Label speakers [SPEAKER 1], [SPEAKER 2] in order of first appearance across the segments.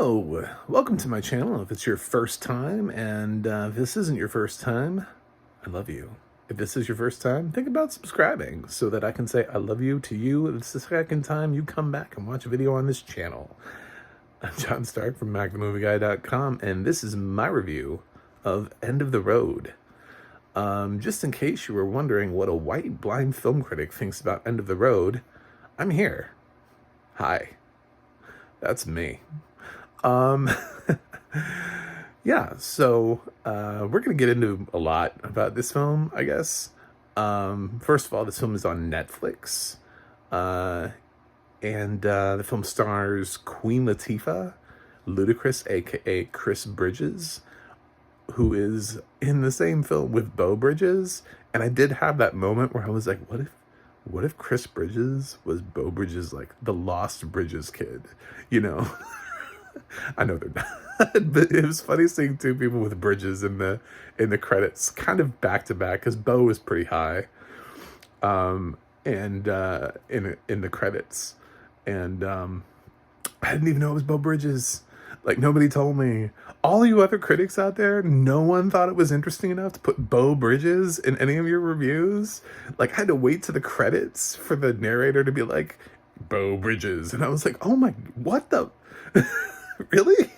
[SPEAKER 1] Hello, welcome to my channel. If it's your first time, and if this isn't your first time, I love you. If this is your first time, think about subscribing so that I can say I love you to you. It's the second time you come back and watch a video on this channel. I'm John Stark from MacTheMovieGuy.com, and this is my review of End of the Road. Just in case you were wondering what a white blind film critic thinks about End of the Road, I'm here. Hi, that's me. Yeah, so we're gonna get into a lot about this film, I guess. First of all, this film is on Netflix, and the film stars Queen Latifah, Ludacris, aka Chris Bridges, who is in the same film with Beau Bridges. And I did have that moment where I was like, what if Chris Bridges was Beau Bridges, like the Lost Bridges kid, you know? I know they're not, but it was funny seeing two people with Bridges in the credits, kind of back to back, because Beau was pretty high, and in the credits, and I didn't even know it was Beau Bridges. Like, nobody told me. All you other critics out there, no one thought it was interesting enough to put Beau Bridges in any of your reviews. Like, I had to wait to the credits for the narrator to be like, Beau Bridges, and I was like, oh my, what the. Really?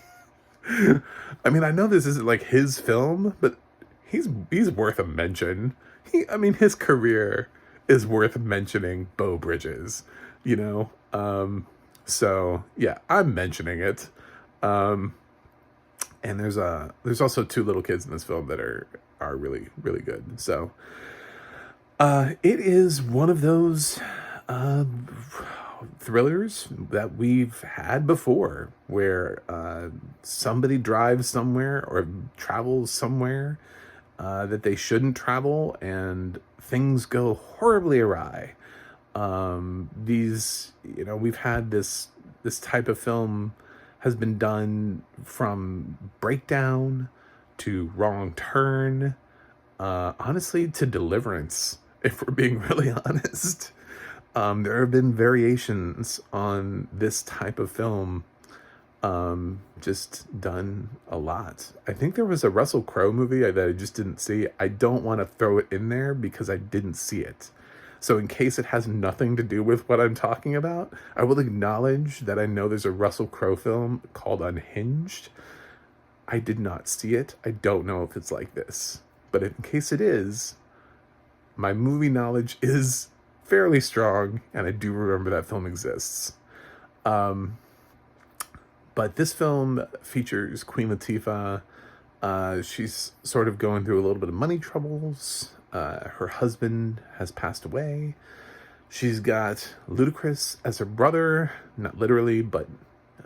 [SPEAKER 1] I mean, I know this isn't like his film, but he's worth a mention. His career is worth mentioning. Beau Bridges, you know. So yeah, I'm mentioning it. And there's also two little kids in this film that are really really good. So it is one of those thrillers that we've had before, where somebody drives somewhere or travels somewhere that they shouldn't travel, and things go horribly awry. We've had this type of film has been done from Breakdown to Wrong Turn, honestly, to Deliverance, if we're being really honest. There have been variations on this type of film, just done a lot. I think there was a Russell Crowe movie that I just didn't see. I don't want to throw it in there because I didn't see it. So in case it has nothing to do with what I'm talking about, I will acknowledge that I know there's a Russell Crowe film called Unhinged. I did not see it. I don't know if it's like this. But in case it is, my movie knowledge is fairly strong, and I do remember that film exists. But this film features Queen Latifah. She's sort of going through a little bit of money troubles. Her husband has passed away. She's got Ludacris as her brother, not literally, but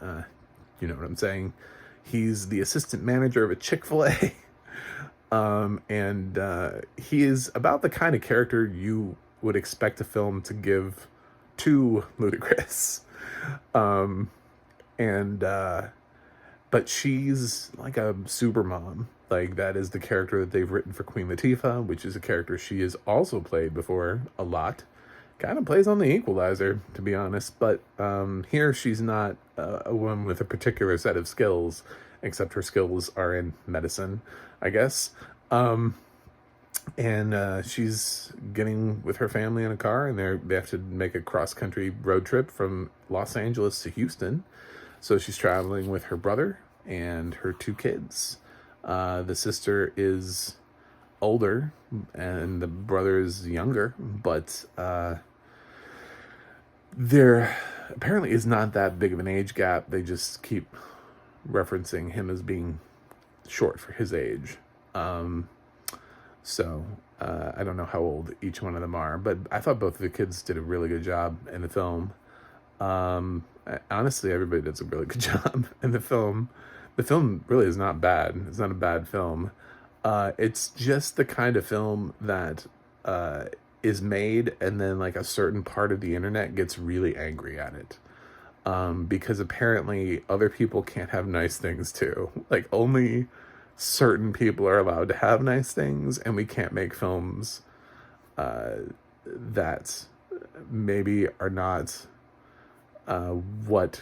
[SPEAKER 1] you know what I'm saying. He's the assistant manager of a Chick-fil-A. And he is about the kind of character you would expect a film to give to Ludacris. But she's like a super mom. Like, that is the character that they've written for Queen Latifah, which is a character she has also played before a lot. Kind of plays on The Equalizer, to be honest. But here she's not a woman with a particular set of skills, except her skills are in medicine, I guess. And she's getting with her family in a car, and they have to make a cross-country road trip from Los Angeles to Houston. So she's traveling with her brother and her two kids. The sister is older, and the brother is younger, but there apparently is not that big of an age gap. They just keep referencing him as being short for his age. So I don't know how old each one of them are, but I thought both of the kids did a really good job in the film. Honestly, everybody does a really good job in the film. The film really is not bad. It's not a bad film. It's just the kind of film that is made, and then like a certain part of the internet gets really angry at it. Because apparently other people can't have nice things too. Like, only certain people are allowed to have nice things, and we can't make films that maybe are not what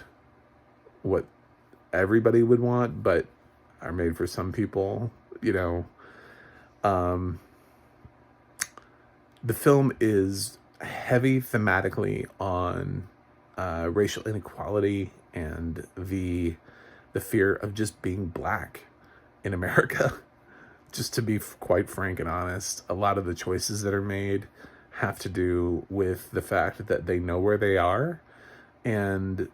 [SPEAKER 1] everybody would want, but are made for some people, you know. Um, the film is heavy thematically on racial inequality and the fear of just being black in America. Just to be quite frank and honest, a lot of the choices that are made have to do with the fact that they know where they are, and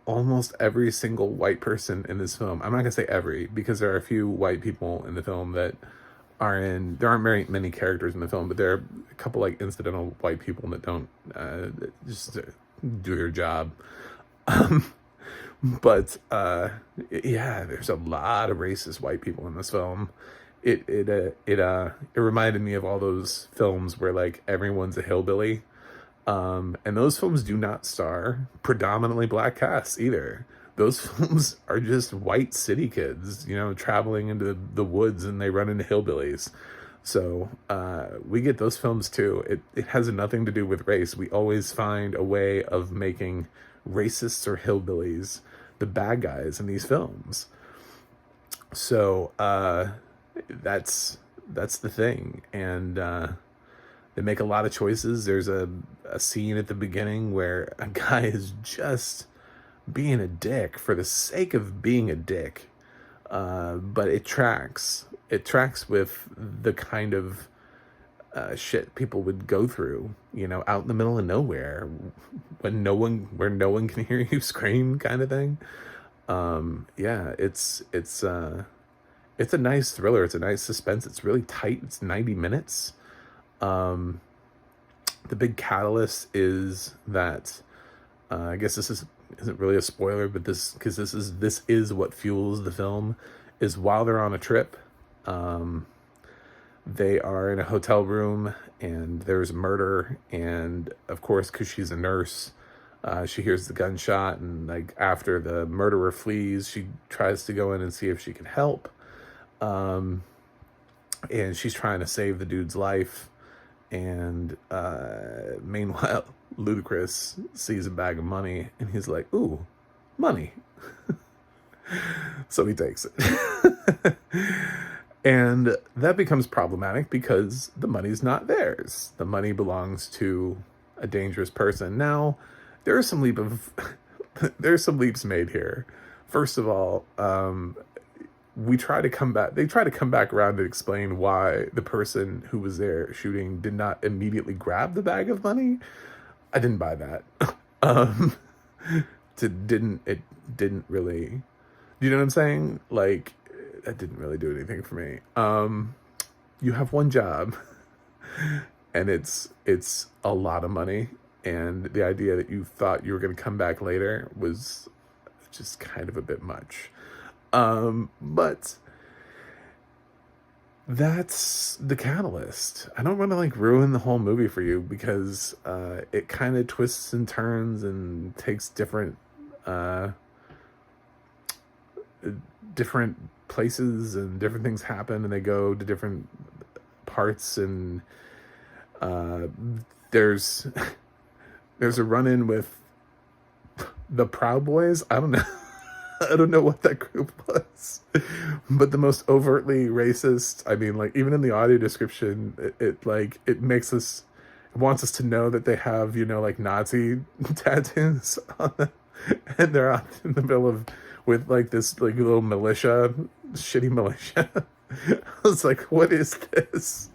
[SPEAKER 1] almost every single white person in this film, I'm not gonna say every, because there are a few white people in the film that there aren't very many characters in the film, but there are a couple like incidental white people that don't just do their job. But yeah, there's a lot of racist white people in this film. It reminded me of all those films where like everyone's a hillbilly. And those films do not star predominantly black casts either. Those films are just white city kids, you know, traveling into the woods, and they run into hillbillies. So we get those films too. It has nothing to do with race. We always find a way of making racists or hillbillies the bad guys in these films. So that's the thing. And they make a lot of choices. There's a scene at the beginning where a guy is just being a dick for the sake of being a dick. But it tracks. It tracks with the kind of shit people would go through, you know, out in the middle of nowhere, where no one can hear you scream, kind of thing. Yeah, it's a nice thriller. It's a nice suspense. It's really tight. It's 90 minutes. The big catalyst is that I guess isn't really a spoiler, but this is what fuels the film. Is while they're on a trip, they are in a hotel room and there's murder, and of course, because she's a nurse, she hears the gunshot, and like after the murderer flees, she tries to go in and see if she can help, and she's trying to save the dude's life. And meanwhile, Ludacris sees a bag of money and he's like, ooh, money. So he takes it. And that becomes problematic because the money's not theirs. The money belongs to a dangerous person. Now, there's some leaps made here. First of all, they try to come back around to explain why the person who was there shooting did not immediately grab the bag of money. I didn't buy that. It didn't really, you know what I'm saying? Like, that didn't really do anything for me. You have one job, and it's a lot of money, and the idea that you thought you were going to come back later was just kind of a bit much. But that's the catalyst. I don't want to like ruin the whole movie for you, because it kind of twists and turns and takes different places, and different things happen, and they go to different parts, and there's a run-in with the Proud Boys. I don't know. I don't know what that group was, but the most overtly racist. I mean, like, even in the audio description, it wants us to know that they have, you know, like Nazi tattoos on them, and they're out in the middle with like this like little shitty militia. I was like, what is this?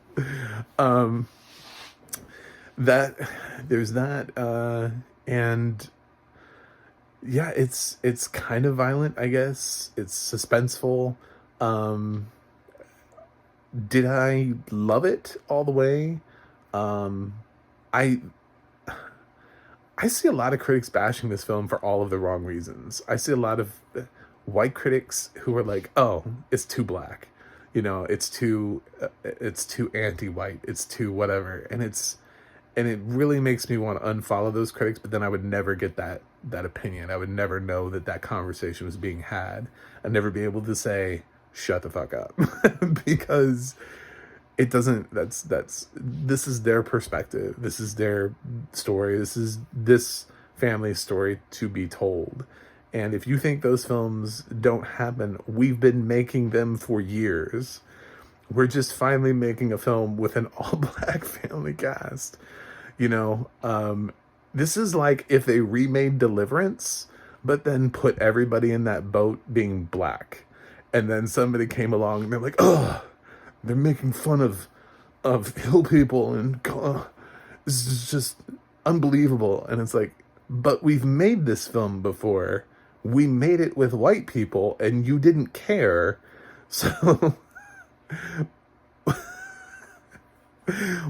[SPEAKER 1] There's that, and yeah, it's kind of violent, I guess. It's suspenseful. Did I love it all the way? I see a lot of critics bashing this film for all of the wrong reasons. I see a lot of white critics who are like, "Oh, it's too black, you know, it's too anti-white, it's too whatever," and it really makes me want to unfollow those critics. But then I would never get that opinion. I would never know that conversation was being had. I'd never be able to say, "Shut the fuck up," because it doesn't. This is their perspective. This is their story. This is this family's story to be told, And if you think those films don't happen, we've been making them for years. We're just finally making a film with an all-black family cast. You know, this is like if they remade Deliverance, but then put everybody in that boat being black. And then somebody came along and they're like, oh, they're making fun of hill people, and this is just unbelievable. And it's like, but we've made this film before. We made it with white people and you didn't care. So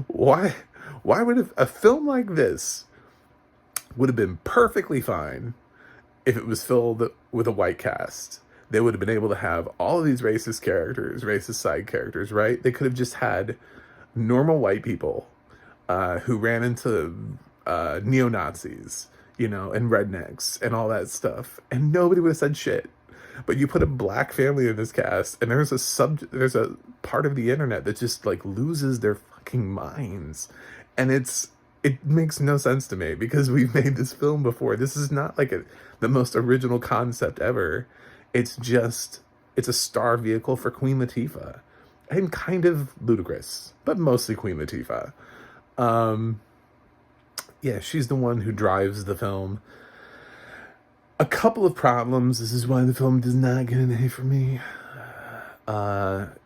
[SPEAKER 1] why would a film like this would have been perfectly fine if it was filled with a white cast? They would have been able to have all of these racist characters, racist side characters, right? They could have just had normal white people who ran into neo-Nazis, you know, and rednecks and all that stuff, and nobody would have said shit. But you put a black family in this cast, and there's a part of the internet that just like loses their fucking minds, and it makes no sense to me because we've made this film before. This is not like the most original concept ever. It's a star vehicle for Queen Latifah, and kind of Ludacris, but mostly Queen Latifah. Yeah, she's the one who drives the film. A couple of problems. This is why the film does not get an A for me.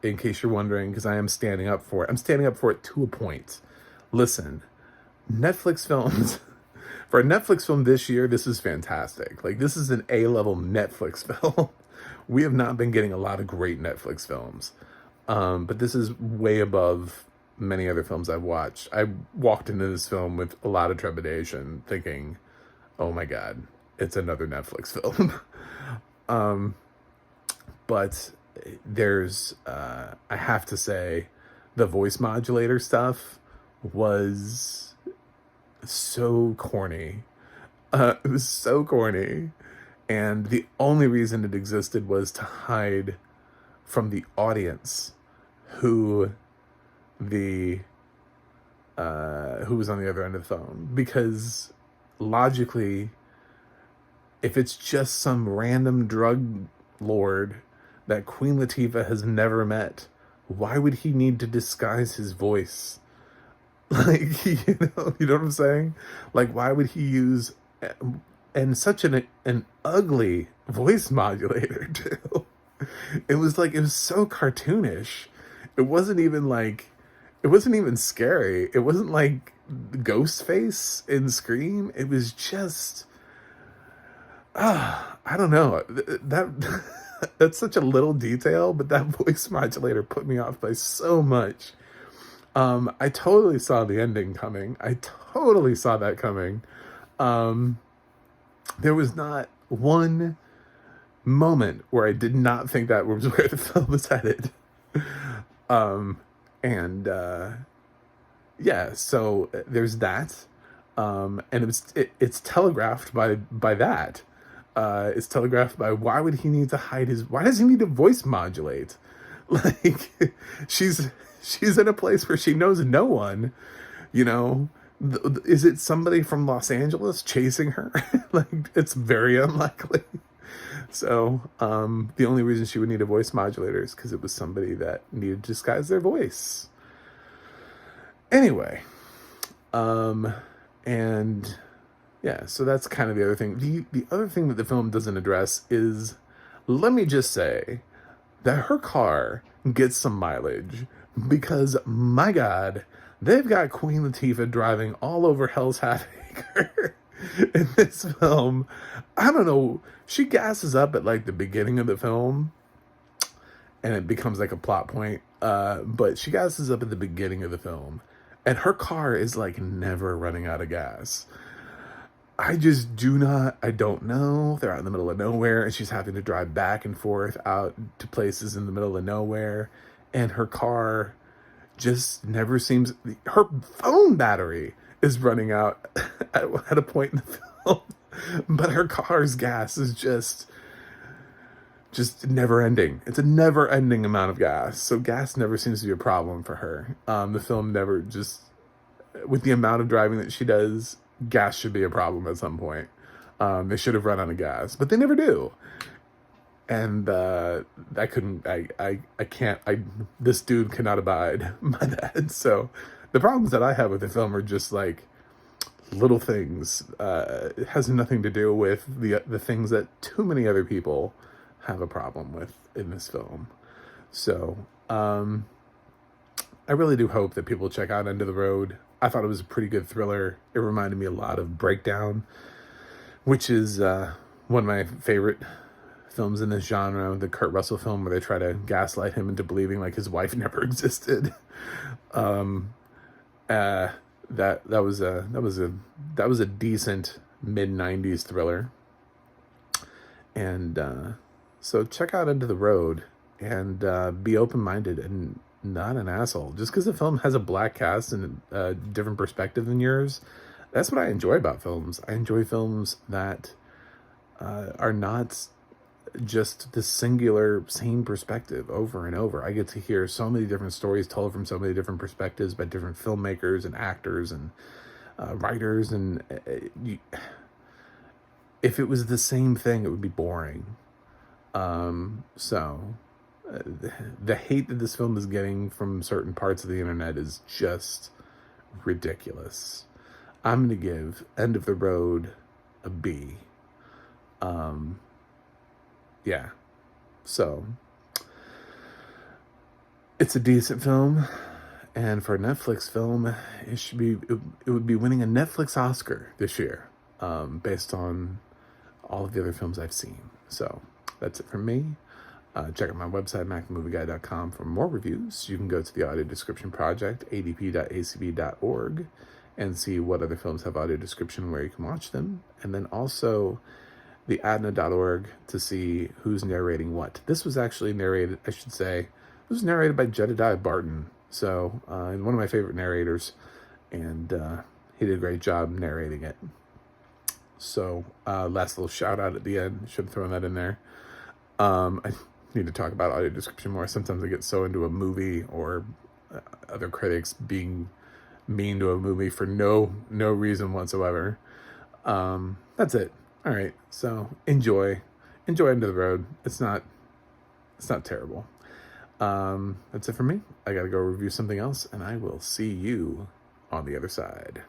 [SPEAKER 1] In case you're wondering, because I am standing up for it. I'm standing up for it to a point. Listen, Netflix films, for a Netflix film this year, this is fantastic. Like, this is an A-level Netflix film. We have not been getting a lot of great Netflix films. But this is way above many other films I've watched. I walked into this film with a lot of trepidation, thinking, oh my God, it's another Netflix film. But there's, I have to say, the voice modulator stuff was so corny. It was so corny. And the only reason it existed was to hide from the audience who was on the other end of the phone. Because logically, if it's just some random drug lord that Queen Latifah has never met, why would he need to disguise his voice? Like, you know what I'm saying? Like, why would he use and such an ugly voice modulator too? It was so cartoonish. It wasn't even scary. It wasn't like Ghostface in Scream. It was just, I don't know. That's such a little detail, but that voice modulator put me off by so much. I totally saw the ending coming. I totally saw that coming. There was not one moment where I did not think that was where the film was headed. Yeah, so there's that. And it's telegraphed by that. It's telegraphed by, why would he need to why does he need to voice modulate? Like, she's in a place where she knows no one, you know. Is it somebody from Los Angeles chasing her? Like, it's very unlikely. So, the only reason she would need a voice modulator is because it was somebody that needed to disguise their voice. Anyway, and yeah, so that's kind of the other thing. The other thing that the film doesn't address is, let me just say that her car gets some mileage, because my God, they've got Queen Latifah driving all over Hell's Half Acre in this film. I don't know. She gasses up at like the beginning of the film, and it becomes like a plot point. But she gasses up at the beginning of the film, and her car is like never running out of gas. I don't know. They're out in the middle of nowhere, and she's having to drive back and forth out to places in the middle of nowhere, and her car just never seems, her phone battery is running out at a point in the film, but her car's gas is just never ending. It's a never ending amount of gas. So gas never seems to be a problem for her. The film never, just with the amount of driving that she does, gas should be a problem at some point. They should have run out of gas, but they never do. And I couldn't, I can't, this dude cannot abide by that. So the problems that I have with the film are just like little things. It has nothing to do with the things that too many other people have a problem with in this film. So I really do hope that people check out End of the Road. I thought it was a pretty good thriller. It reminded me a lot of Breakdown, which is one of my favorite films in this genre, the Kurt Russell film where they try to gaslight him into believing like his wife never existed. That was a decent mid-90s thriller. And so check out Into the Road and be open-minded and not an asshole. Just because the film has a black cast and a different perspective than yours, that's what I enjoy about films. I enjoy films that are not just the singular same perspective over and over. I get to hear so many different stories told from so many different perspectives by different filmmakers and actors and writers. And if it was the same thing, it would be boring. The hate that this film is getting from certain parts of the internet is just ridiculous. I'm going to give End of the Road a B. Yeah. So it's a decent film, and for a Netflix film, it would be winning a Netflix Oscar this year, based on all of the other films I've seen. So that's it from me. Check out my website, macmoviiguy.com, for more reviews. You can go to the audio description project, adp.acb.org, and see what other films have audio description where you can watch them. And then also the adna.org to see who's narrating what. This was actually narrated, I should say, it was narrated by Jedediah Barton. So, one of my favorite narrators, and he did a great job narrating it. So, last little shout out at the end. Should have thrown that in there. I need to talk about audio description more. Sometimes I get so into a movie or other critics being mean to a movie for no reason whatsoever. That's it. All right. So enjoy End of the Road. It's not terrible. That's it for me. I got to go review something else, and I will see you on the other side.